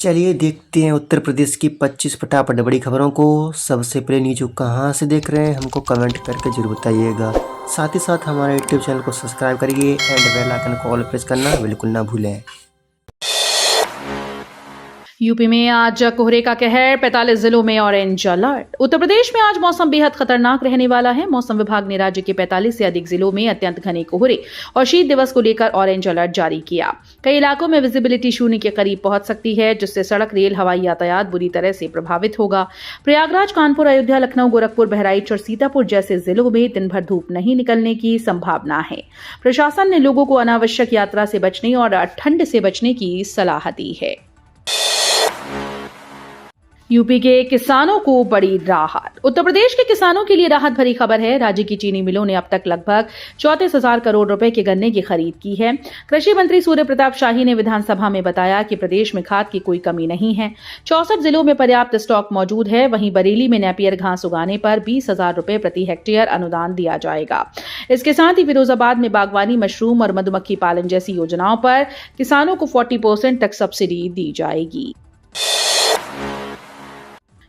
चलिए देखते हैं उत्तर प्रदेश की 25 फटाफट बड़ी खबरों को। सबसे पहले न्यूज को कहाँ से देख रहे हैं हमको कमेंट करके जरूर बताइएगा। साथ ही साथ हमारे यूट्यूब चैनल को सब्सक्राइब करिए एंड बेल आइकन को ऑल प्रेस करना बिल्कुल ना भूलें। यूपी में आज कोहरे का कहर, 45 जिलों में ऑरेंज अलर्ट। उत्तर प्रदेश में आज मौसम बेहद खतरनाक रहने वाला है। मौसम विभाग ने राज्य के 45 से अधिक जिलों में अत्यंत घने कोहरे और शीत दिवस को लेकर ऑरेंज अलर्ट जारी किया। कई इलाकों में विजिबिलिटी शून्य के करीब पहुंच सकती है, जिससे सड़क, रेल, हवाई यातायात बुरी तरह से प्रभावित होगा। प्रयागराज, कानपुर, अयोध्या, लखनऊ, गोरखपुर, बहराइच और सीतापुर जैसे जिलों में दिन भर धूप नहीं निकलने की संभावना है। प्रशासन ने लोगों को अनावश्यक यात्रा से बचने और ठंड से बचने की सलाह दी है। यूपी के किसानों को बड़ी राहत। उत्तर प्रदेश के किसानों के लिए राहत भरी खबर है। राज्य की चीनी मिलों ने अब तक लगभग 34,000 करोड़ रुपए के गन्ने की खरीद की है। कृषि मंत्री सूर्य प्रताप शाही ने विधानसभा में बताया कि प्रदेश में खाद की कोई कमी नहीं है। 64 जिलों में पर्याप्त स्टॉक मौजूद है। वहीं बरेली में नेपियर घास उगाने पर 20,000 रुपए प्रति हेक्टेयर अनुदान दिया जाएगा। इसके साथ ही फिरोजाबाद में बागवानी, मशरूम और मधुमक्खी पालन जैसी योजनाओं पर किसानों को 40% तक सब्सिडी दी जाएगी।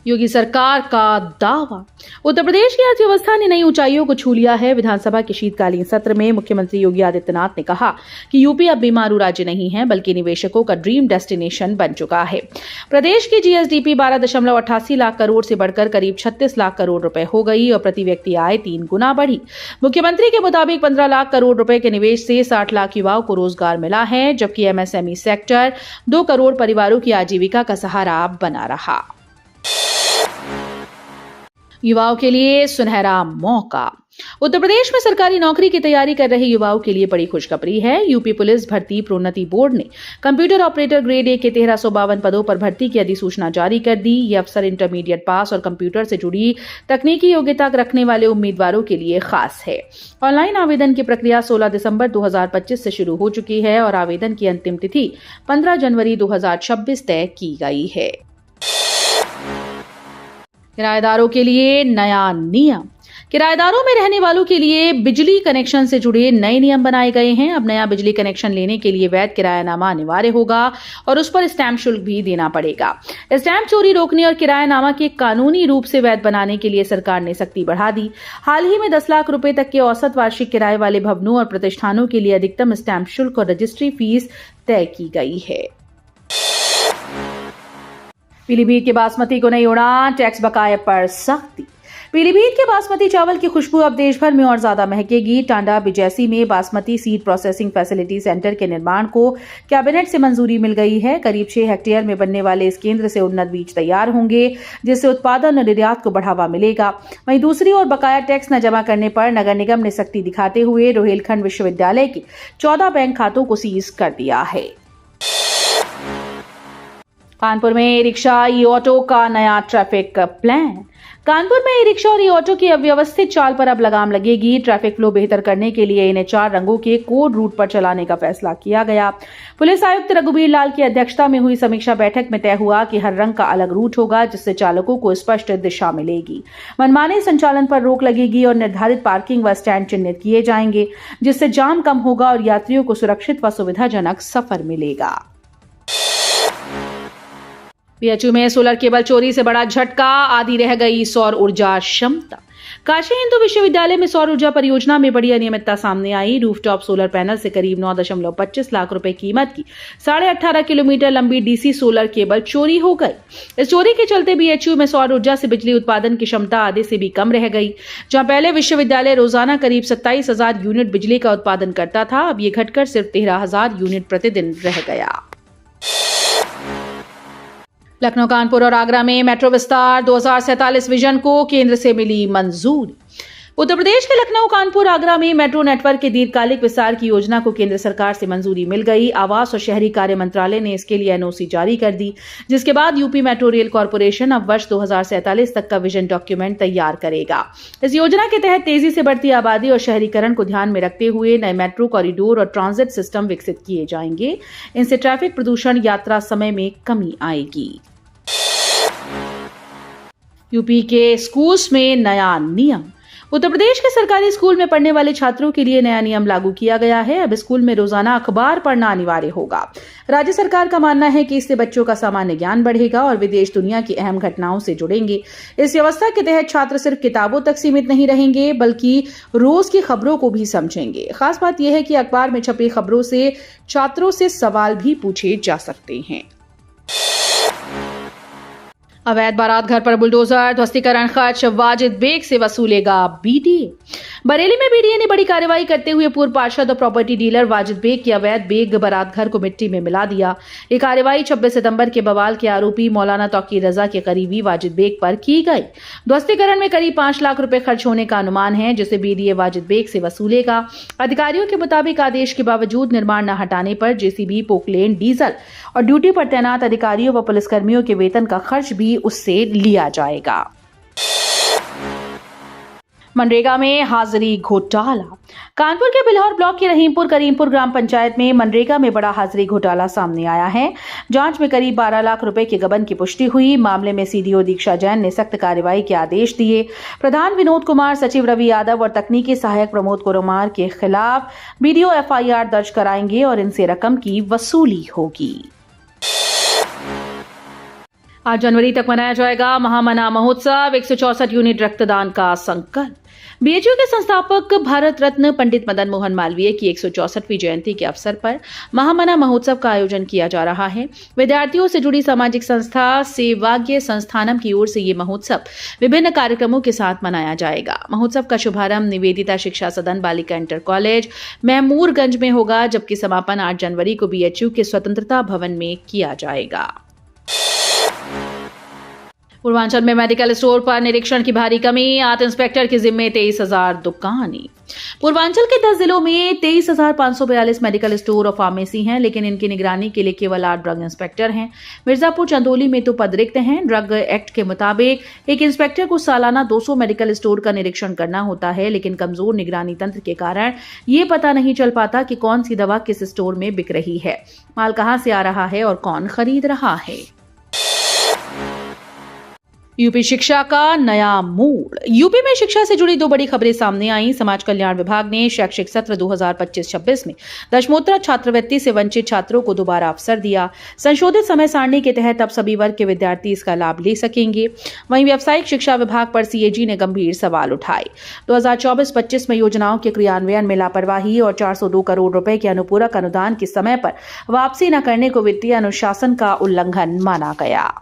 योगी सरकार का दावा। उत्तर प्रदेश की अर्थव्यवस्था ने नई ऊंचाइयों को छू लिया है। विधानसभा के शीतकालीन सत्र में मुख्यमंत्री योगी आदित्यनाथ ने कहा कि यूपी अब बीमारू राज्य नहीं है, बल्कि निवेशकों का ड्रीम डेस्टिनेशन बन चुका है। प्रदेश की जीएसडीपी 12.88 लाख करोड़ से बढ़कर करीब 36 लाख करोड़ रुपए हो गई और प्रति व्यक्ति आय 3 गुना बढ़ी। मुख्यमंत्री के मुताबिक 15 लाख करोड़ रुपए के निवेश से 60 लाख युवाओं को रोजगार मिला है, जबकि एमएसएमई सेक्टर 2 करोड़ परिवारों की आजीविका का सहारा बना रहा। युवाओं के लिए सुनहरा मौका। उत्तर प्रदेश में सरकारी नौकरी की तैयारी कर रहे युवाओं के लिए बड़ी खुशखबरी है। यूपी पुलिस भर्ती प्रोन्नति बोर्ड ने कंप्यूटर ऑपरेटर ग्रेड 1 के 1352 पदों पर भर्ती की अधिसूचना जारी कर दी। ये अफसर इंटरमीडिएट पास और कंप्यूटर से जुड़ी तकनीकी योग्यता रखने वाले उम्मीदवारों के लिए खास है। ऑनलाइन आवेदन की प्रक्रिया 16 दिसंबर 2025 से शुरू हो चुकी है और आवेदन की अंतिम तिथि 15 जनवरी 2026 तय की गई है। किराएदारों के लिए नया नियम। किराएदारों में रहने वालों के लिए बिजली कनेक्शन से जुड़े नए नियम बनाए गए हैं। अब नया बिजली कनेक्शन लेने के लिए वैध किरायानामा अनिवार्य होगा और उस पर स्टैंप शुल्क भी देना पड़ेगा। स्टैंप चोरी रोकने और किरायानामा के कानूनी रूप से वैध बनाने के लिए सरकार ने सख्ती बढ़ा दी। हाल ही में 10 लाख रुपए तक के औसत वार्षिक किराए वाले भवनों और प्रतिष्ठानों के लिए अधिकतम स्टैंप शुल्क और रजिस्ट्री फीस तय की गई है। पीलीभीत के बासमती को नई उड़ान, टैक्स बकाये पर सख्ती। पीलीभीत के बासमती चावल की खुशबू अब देश भर में और ज्यादा महकेगी। टांडा बिजैसी में basmati seed processing facility centre के निर्माण को कैबिनेट से मंजूरी मिल गई है। करीब 6 हेक्टेयर में बनने वाले इस केंद्र से उन्नत बीज तैयार होंगे, जिससे उत्पादन और निर्यात को बढ़ावा मिलेगा। वहीं दूसरी ओर बकाया टैक्स न जमा करने पर नगर निगम ने सख्ती दिखाते हुए रोहिलखंड विश्वविद्यालय के 14 बैंक खातों को सीज कर दिया है। कानपुर में ई रिक्शा, ई ऑटो का नया ट्रैफिक प्लान। कानपुर में ई रिक्शा और ई ऑटो की अव्यवस्थित चाल पर अब लगाम लगेगी। ट्रैफिक फ्लो बेहतर करने के लिए इन्हें 4 रंगों के कोड रूट पर चलाने का फैसला किया गया। पुलिस आयुक्त रघुबीर लाल की अध्यक्षता में हुई समीक्षा बैठक में तय हुआ कि हर रंग का अलग रूट होगा, जिससे चालकों को स्पष्ट दिशा मिलेगी। मनमाने संचालन पर रोक लगेगी और निर्धारित पार्किंग व स्टैंड चिन्हित किए जाएंगे, जिससे जाम कम होगा और यात्रियों को सुरक्षित व सुविधाजनक सफर मिलेगा। बीएचयू में सोलर केबल चोरी से बड़ा झटका, आधी रह गई सौर ऊर्जा क्षमता। काशी हिंदू विश्वविद्यालय में सौर ऊर्जा परियोजना में बड़ी अनियमितता सामने आई। रूफटॉप सोलर पैनल से करीब 9.25 लाख रुपए कीमत की 18.5 किलोमीटर लंबी डीसी सोलर केबल चोरी हो गई। इस चोरी के चलते बीएचयू में सौर ऊर्जा से बिजली उत्पादन की क्षमता आधे से भी कम रह गई। जहां पहले विश्वविद्यालय रोजाना करीब 27,000 यूनिट बिजली का उत्पादन करता था, अब ये घटकर सिर्फ 13,000 यूनिट प्रतिदिन रह गया। लखनऊ, कानपुर और आगरा में मेट्रो विस्तार 2047 विजन को केंद्र से मिली मंजूरी। उत्तर प्रदेश के लखनऊ, कानपुर, आगरा में मेट्रो नेटवर्क के दीर्घकालिक विस्तार की योजना को केंद्र सरकार से मंजूरी मिल गई। आवास और शहरी कार्य मंत्रालय ने इसके लिए एनओसी जारी कर दी, जिसके बाद यूपी मेट्रो रेल कॉर्पोरेशन अब वर्ष 2047 तक का विजन डॉक्यूमेंट तैयार करेगा। इस योजना के तहत तेजी से बढ़ती आबादी और शहरीकरण को ध्यान में रखते हुए नए मेट्रो कॉरिडोर और ट्रांजिट सिस्टम विकसित किए जाएंगे। इनसे ट्रैफिक प्रदूषण, यात्रा समय में कमी आएगी। यूपी के स्कूल्स में नया नियम। उत्तर प्रदेश के सरकारी स्कूल में पढ़ने वाले छात्रों के लिए नया नियम लागू किया गया है। अब स्कूल में रोजाना अखबार पढ़ना अनिवार्य होगा। राज्य सरकार का मानना है कि इससे बच्चों का सामान्य ज्ञान बढ़ेगा और वे देश दुनिया की अहम घटनाओं से जुड़ेंगे। इस व्यवस्था के तहत छात्र सिर्फ किताबों तक सीमित नहीं रहेंगे, बल्कि रोज की खबरों को भी समझेंगे। खास बात यह है कि अखबार में छपी खबरों से छात्रों से सवाल भी पूछे जा सकते हैं। अवैध बारात घर पर बुलडोजर, ध्वस्तीकरण खर्च वाजिद बेग से वसूलेगा बीडीए। बरेली में बीडीए ने बड़ी कार्रवाई करते हुए पूर्व पार्षद और प्रॉपर्टी डीलर वाजिद बेग की अवैध बेग बारात घर को मिट्टी में मिला दिया। ये कार्रवाई 26 सितंबर के बवाल के आरोपी मौलाना तौकीर रजा के करीबी वाजिद बेग पर की गई। ध्वस्तीकरण में करीब 5 लाख रुपए खर्च होने का अनुमान है, जिसे बीडीए वाजिद बेग से वसूलेगा। अधिकारियों के मुताबिक आदेश के बावजूद निर्माण न हटाने पर जेसीबी, पोकलेन, डीजल और ड्यूटी पर तैनात अधिकारियों व पुलिसकर्मियों के वेतन का खर्च भी उससे लिया जाएगा। मनरेगा में हाजिरी घोटाला। कानपुर के बिल्हौर ब्लॉक के रहीमपुर करीमपुर ग्राम पंचायत में मनरेगा में बड़ा हाजिरी घोटाला सामने आया है। जांच में करीब 12 लाख रुपए के गबन की पुष्टि हुई। मामले में सीडीओ दीक्षा जैन ने सख्त कार्रवाई के आदेश दिए। प्रधान विनोद कुमार, सचिव रवि यादव और तकनीकी सहायक प्रमोद कुमार के खिलाफ बीडीओ एफआईआर दर्ज कराएंगे और इनसे रकम की वसूली होगी। 8 जनवरी तक मनाया जाएगा महामना महोत्सव। 164 यूनिट रक्तदान का संकल्प। बीएचयू के संस्थापक भारत रत्न पंडित मदन मोहन मालवीय की 164वीं जयंती के अवसर पर महामना महोत्सव का आयोजन किया जा रहा है। विद्यार्थियों से जुड़ी सामाजिक संस्था सेवाग्य संस्थानम की ओर से ये महोत्सव विभिन्न कार्यक्रमों के साथ मनाया जाएगा। महोत्सव का शुभारंभ निवेदिता शिक्षा सदन बालिका इंटर कॉलेज महमूरगंज में होगा, जबकि समापन 8 जनवरी को बीएचयू के स्वतंत्रता भवन में किया जाएगा। पूर्वांचल में मेडिकल स्टोर पर निरीक्षण की भारी कमी। आर्ट इंस्पेक्टर के जिम्मे 23,000 दुकानें। पूर्वांचल के 10 जिलों में 23,542 मेडिकल स्टोर और फार्मेसी हैं, लेकिन इनकी निगरानी के लिए केवल 8 ड्रग इंस्पेक्टर हैं। मिर्जापुर, चंदौली में तो पद रिक्त हैं। ड्रग एक्ट के मुताबिक एक इंस्पेक्टर को सालाना 200 मेडिकल स्टोर का निरीक्षण करना होता है, लेकिन कमजोर निगरानी तंत्र के कारण ये पता नहीं चल पाता कि कौन सी दवा किस स्टोर में बिक रही है, माल कहां से आ रहा है और कौन खरीद रहा है। यूपी शिक्षा का नया मूड। यूपी में शिक्षा से जुड़ी 2 बड़ी खबरें सामने आई। समाज कल्याण विभाग ने शैक्षिक सत्र 2025-26 में दशमोत्तर छात्रवृत्ति से वंचित छात्रों को दोबारा अवसर दिया। संशोधित समय सारणी के तहत अब सभी वर्ग के विद्यार्थी इसका लाभ ले सकेंगे। वहीं व्यावसायिक शिक्षा विभाग पर सीएजी ने गंभीर सवाल उठाए। 2024-25 में योजनाओं के क्रियान्वयन में लापरवाही और 402 करोड़ रुपए के अनुपूरक अनुदान की समय पर वापसी न करने को वित्तीय अनुशासन का उल्लंघन माना गया।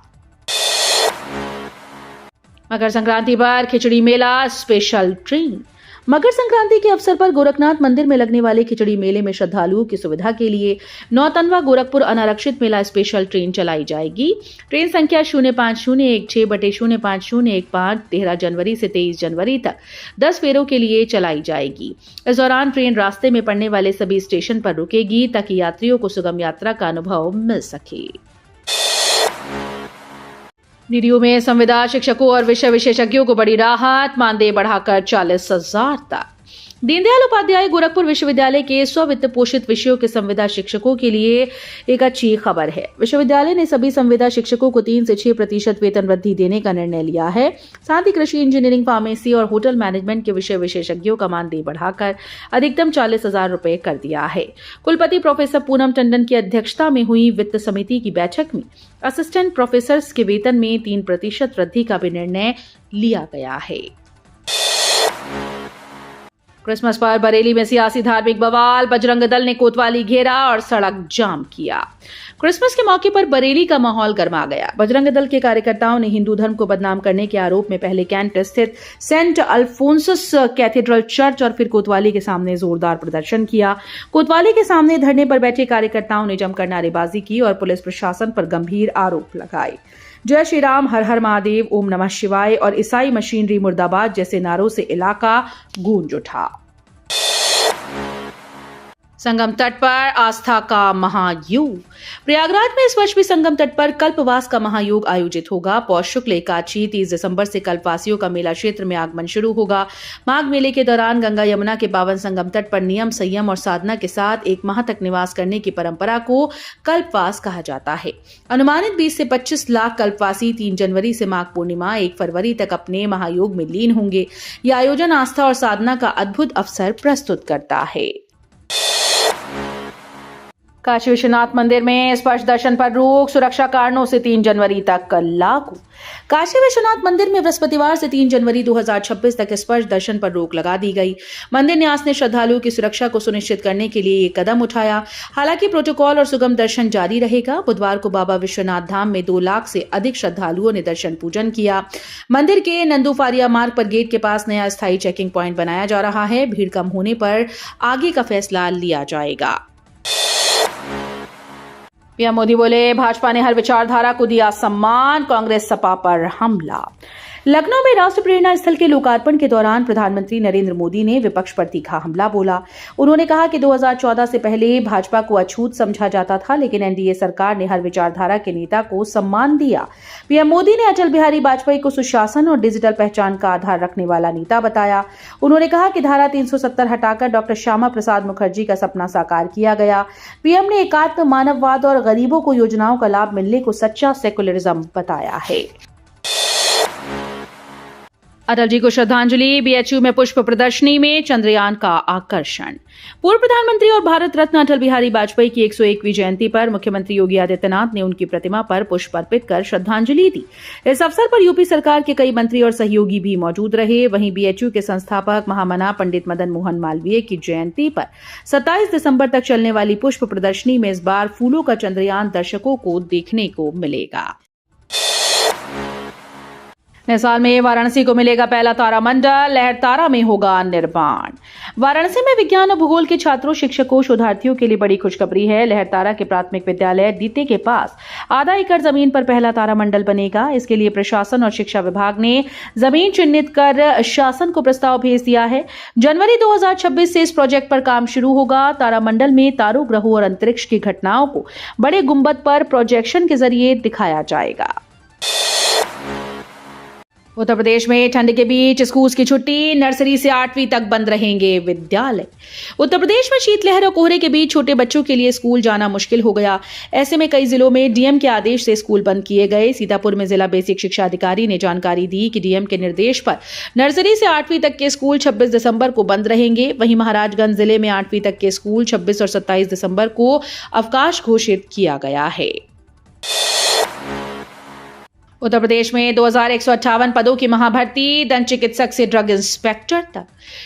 मकर संक्रांति पर खिचड़ी मेला स्पेशल ट्रेन। मकर संक्रांति के अवसर पर गोरखनाथ मंदिर में लगने वाले खिचड़ी मेले में श्रद्धालुओं की सुविधा के लिए नौतनवा गोरखपुर अनारक्षित मेला स्पेशल ट्रेन चलाई जाएगी। ट्रेन संख्या 05016/05015 13 जनवरी से 23 जनवरी तक 10 फेरों के लिए चलाई जाएगी। इस दौरान ट्रेन रास्ते में पड़ने वाले सभी स्टेशन पर रुकेगी, ताकि यात्रियों को सुगम यात्रा का अनुभव मिल सके। डीडीयू में संविदा शिक्षकों और विषय विशेषज्ञों को बड़ी राहत। मानदेय बढ़ाकर 40,000 तक। दीनदयाल उपाध्याय गोरखपुर विश्वविद्यालय के स्ववित्त पोषित विषयों के संविदा शिक्षकों के लिए एक अच्छी खबर है। विश्वविद्यालय ने सभी संविदा शिक्षकों को 3 से 6% वेतन वृद्धि देने का निर्णय लिया है। साथ ही कृषि, इंजीनियरिंग, फार्मेसी और होटल मैनेजमेंट के विषय विशेषज्ञों का मानदेय बढ़ाकर अधिकतम 40,000 रुपए कर दिया है। कुलपति प्रोफेसर पूनम टंडन की अध्यक्षता में हुई वित्त समिति की बैठक में असिस्टेंट प्रोफेसर्स के वेतन में 3% वृद्धि का भी निर्णय लिया गया है। क्रिसमस पर बरेली में सियासी धार्मिक बवाल। बजरंग दल ने कोतवाली घेरा और सड़क जाम किया। क्रिसमस के मौके पर बरेली का माहौल गर्मा गया। बजरंग दल के कार्यकर्ताओं ने हिंदू धर्म को बदनाम करने के आरोप में पहले कैंट स्थित सेंट अल्फोंसस कैथेड्रल चर्च और फिर कोतवाली के सामने जोरदार प्रदर्शन किया। कोतवाली के सामने धरने पर बैठे कार्यकर्ताओं ने जमकर नारेबाजी की और पुलिस प्रशासन पर गंभीर आरोप लगाए। जय श्री राम, हर हर महादेव, ओम नमः शिवाय और ईसाई मशीनरी मुर्दाबाद जैसे नारों से इलाका गूंज उठा। संगम तट पर आस्था का महायोग। प्रयागराज में इस वर्ष भी संगम तट पर कल्पवास का महायोग आयोजित होगा। पौष शुक्ल एकादशी 30 दिसंबर से कल्पवासियों का मेला क्षेत्र में आगमन शुरू होगा। माघ मेले के दौरान गंगा यमुना के पावन संगम तट पर नियम, संयम और साधना के साथ 1 माह तक निवास करने की परंपरा को कल्पवास कहा जाता है। अनुमानित 20 से 25 लाख कल्पवासी 3 जनवरी से माघ पूर्णिमा 1 फरवरी तक अपने महायोग में लीन होंगे। यह आयोजन आस्था और साधना का अद्भुत अवसर प्रस्तुत करता है। काशी विश्वनाथ मंदिर में स्पर्श दर्शन पर रोक सुरक्षा कारणों से 3 जनवरी तक लागू। काशी विश्वनाथ मंदिर में बृहस्पतिवार से 3 जनवरी 2026 तक स्पर्श दर्शन पर रोक लगा दी गई। मंदिर न्यास ने श्रद्धालुओं की सुरक्षा को सुनिश्चित करने के लिए ये कदम उठाया। हालांकि प्रोटोकॉल और सुगम दर्शन जारी रहेगा। बुधवार को बाबा विश्वनाथ धाम में 2 लाख से अधिक श्रद्धालुओं ने दर्शन पूजन किया। मंदिर के नंदू फारिया मार्ग पर गेट के पास नया स्थायी चेकिंग प्वाइंट बनाया जा रहा है। भीड़ कम होने पर आगे का फैसला लिया जाएगा। पीएम मोदी बोले, भाजपा ने हर विचारधारा को दिया सम्मान, कांग्रेस सपा पर हमला। लखनऊ में राष्ट्र प्रेरणा स्थल के लोकार्पण के दौरान प्रधानमंत्री नरेंद्र मोदी ने विपक्ष पर तीखा हमला बोला। उन्होंने कहा कि 2014 से पहले भाजपा को अछूत समझा जाता था, लेकिन एनडीए सरकार ने हर विचारधारा के नेता को सम्मान दिया। पीएम मोदी ने अटल बिहारी वाजपेयी को सुशासन और डिजिटल पहचान का आधार रखने वाला नेता बताया। उन्होंने कहा कि धारा 370 हटाकर डॉक्टर श्यामा प्रसाद मुखर्जी का सपना साकार किया गया। पीएम ने एकात्म मानववाद और गरीबों को योजनाओं का लाभ मिलने को सच्चा सेकुलरिज्म बताया है। अटल जी को श्रद्धांजलि। बीएचयू में पुष्प प्रदर्शनी में चंद्रयान का आकर्षण। पूर्व प्रधानमंत्री और भारत रत्न अटल बिहारी वाजपेयी की 101वीं जयंती पर मुख्यमंत्री योगी आदित्यनाथ ने उनकी प्रतिमा पर पुष्प अर्पित कर श्रद्धांजलि दी। इस अवसर पर यूपी सरकार के कई मंत्री और सहयोगी भी मौजूद रहे। वहीं बीएचयू के संस्थापक महामना पंडित मदन मोहन मालवीय की जयंती पर 27 दिसंबर तक चलने वाली पुष्प प्रदर्शनी में इस बार फूलों का चंद्रयान दर्शकों को देखने को मिलेगा। नए साल में वाराणसी को मिलेगा पहला तारामंडल। लहरतारा में होगा निर्माण। वाराणसी में विज्ञान और भूगोल के छात्रों, शिक्षकों, शोधार्थियों के लिए बड़ी खुशखबरी है। लहरतारा के प्राथमिक विद्यालय दीते के पास आधा एकड़ जमीन पर पहला तारामंडल बनेगा। इसके लिए प्रशासन और शिक्षा विभाग ने जमीन चिन्हित कर शासन को प्रस्ताव भेज दिया है। जनवरी 2026 से इस प्रोजेक्ट पर काम शुरू होगा। तारामंडल में तारों, ग्रहों और अंतरिक्ष की घटनाओं को बड़े गुंबद पर प्रोजेक्शन के जरिए दिखाया जाएगा। उत्तर प्रदेश में ठंड के बीच स्कूल की छुट्टी। नर्सरी से 8वीं तक बंद रहेंगे विद्यालय। उत्तर प्रदेश में शीतलहर और कोहरे के बीच छोटे बच्चों के लिए स्कूल जाना मुश्किल हो गया। ऐसे में कई जिलों में डीएम के आदेश से स्कूल बंद किए गए। सीतापुर में जिला बेसिक शिक्षा अधिकारी ने जानकारी दी कि डीएम के निर्देश पर नर्सरी से 8वीं तक के स्कूल 26 दिसंबर को बंद रहेंगे। वहीं महाराजगंज जिले में 8वीं तक के स्कूल 26 और 27 दिसंबर को अवकाश घोषित किया गया है। उत्तर प्रदेश में 2158 पदों की महाभर्ती। दंत चिकित्सक से ड्रग इंस्पेक्टर तक।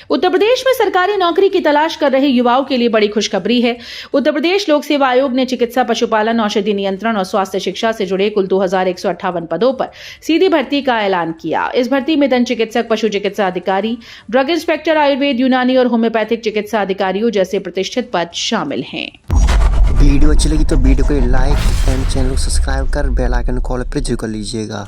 उत्तर प्रदेश में सरकारी नौकरी की तलाश कर रहे युवाओं के लिए बड़ी खुशखबरी है। उत्तर प्रदेश लोक सेवा आयोग ने चिकित्सा, पशुपालन, औषधि नियंत्रण और स्वास्थ्य शिक्षा से जुड़े कुल 2158 पदों पर सीधी भर्ती का ऐलान किया। इस भर्ती में दंत चिकित्सक, पशु चिकित्सा अधिकारी, ड्रग इंस्पेक्टर, आयुर्वेद, यूनानी और होम्योपैथिक चिकित्सा अधिकारियों जैसे प्रतिष्ठित पद शामिल हैं। वीडियो अच्छी लगी तो वीडियो को लाइक एंड चैनल को सब्सक्राइब कर बेल आइकन कॉल पर जरूर कर लीजिएगा।